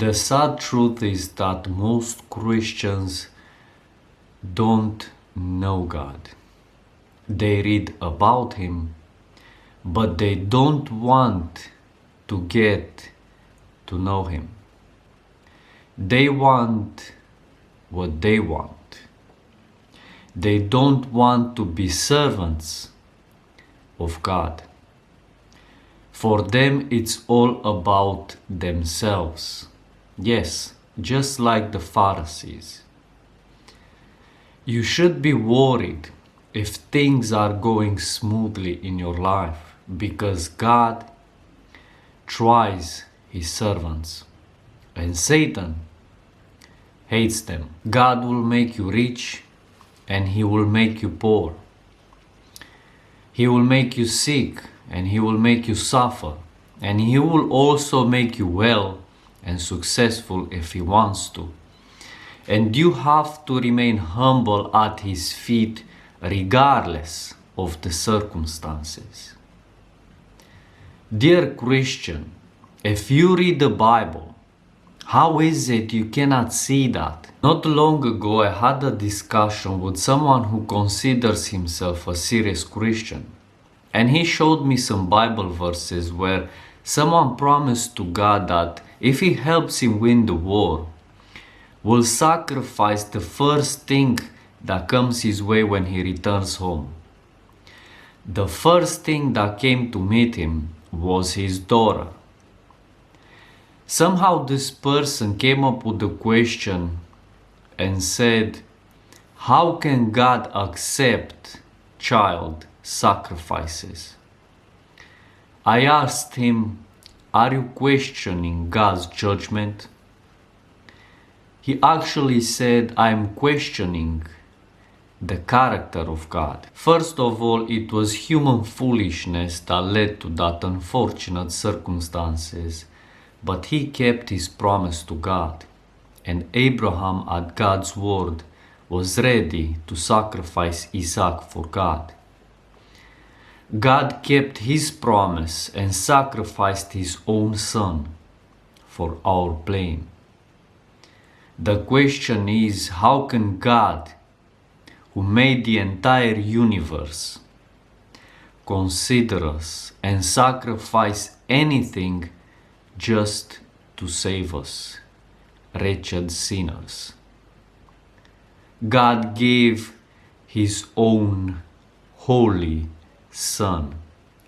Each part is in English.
The sad truth is that most Christians don't know God. They read about Him, but they don't want to get to know Him. They want what they want. They don't want to be servants of God. For them, it's all about themselves. Yes, just like the Pharisees. You should be worried if things are going smoothly in your life, because God tries His servants and Satan hates them. God will make you rich and He will make you poor. He will make you sick and He will make you suffer, and He will also make you well and successful if He wants to. And you have to remain humble at His feet regardless of the circumstances. Dear Christian, if you read the Bible, how is it you cannot see that? Not long ago I had a discussion with someone who considers himself a serious Christian. And he showed me some Bible verses where someone promised to God that if He helps him win the war, will sacrifice the first thing that comes his way when he returns home. The first thing that came to meet him was his daughter. Somehow this person came up with the question and said, how can God accept child sacrifices? I asked him, are you questioning God's judgment? He actually said, I am questioning the character of God. First of all, it was human foolishness that led to that unfortunate circumstances, but he kept his promise to God, and Abraham, at God's word, was ready to sacrifice Isaac for God. God kept His promise and sacrificed His own son for our blame. The question is, how can God, who made the entire universe, consider us and sacrifice anything just to save us, wretched sinners? God gave His own holy Son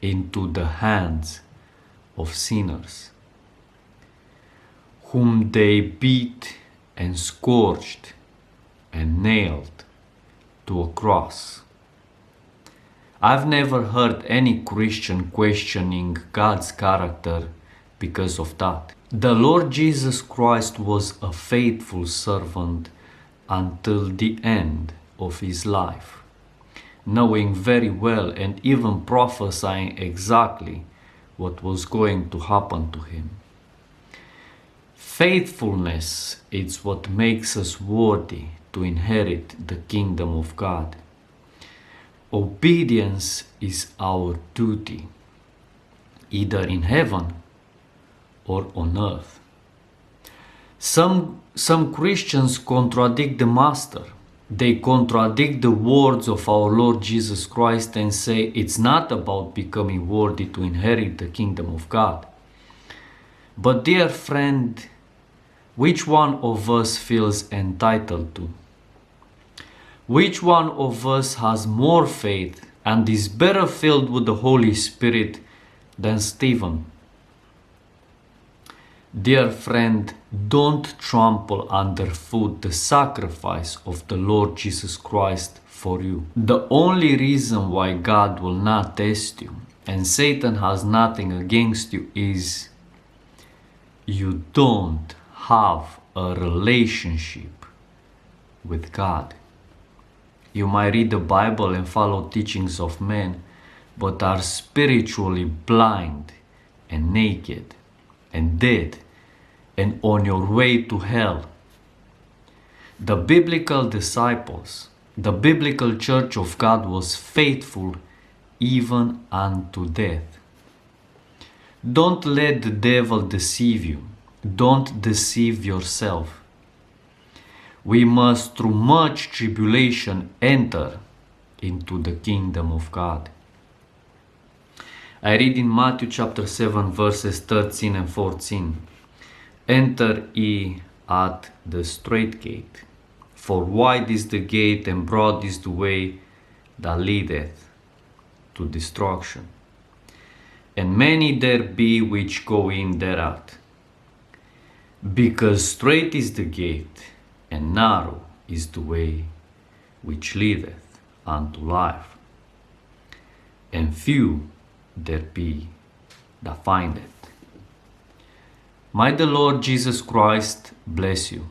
into the hands of sinners, whom they beat and scourged and nailed to a cross. I've never heard any Christian questioning God's character because of that. The Lord Jesus Christ was a faithful servant until the end of His life, knowing very well and even prophesying exactly what was going to happen to Him. Faithfulness is what makes us worthy to inherit the kingdom of God. Obedience is our duty, either in heaven or on earth. Some Christians contradict the Master. They contradict the words of our Lord Jesus Christ and say it's not about becoming worthy to inherit the kingdom of God. But dear friend, which one of us feels entitled to? Which one of us has more faith and is better filled with the Holy Spirit than Stephen? Dear friend, don't trample underfoot the sacrifice of the Lord Jesus Christ for you. The only reason why God will not test you and Satan has nothing against you is you don't have a relationship with God. You might read the Bible and follow teachings of men, but are spiritually blind and naked and dead and on your way to hell. The biblical disciples, the biblical church of God was faithful even unto death. Don't let the devil deceive you Don't deceive yourself. We must through much tribulation enter into the kingdom of God. I read in Matthew chapter 7 verses 13 and 14. Enter ye at the strait gate, for wide is the gate and broad is the way that leadeth to destruction, and many there be which go in thereat. Because strait is the gate, and narrow is the way which leadeth unto life, and few there be that find it. May the Lord Jesus Christ bless you.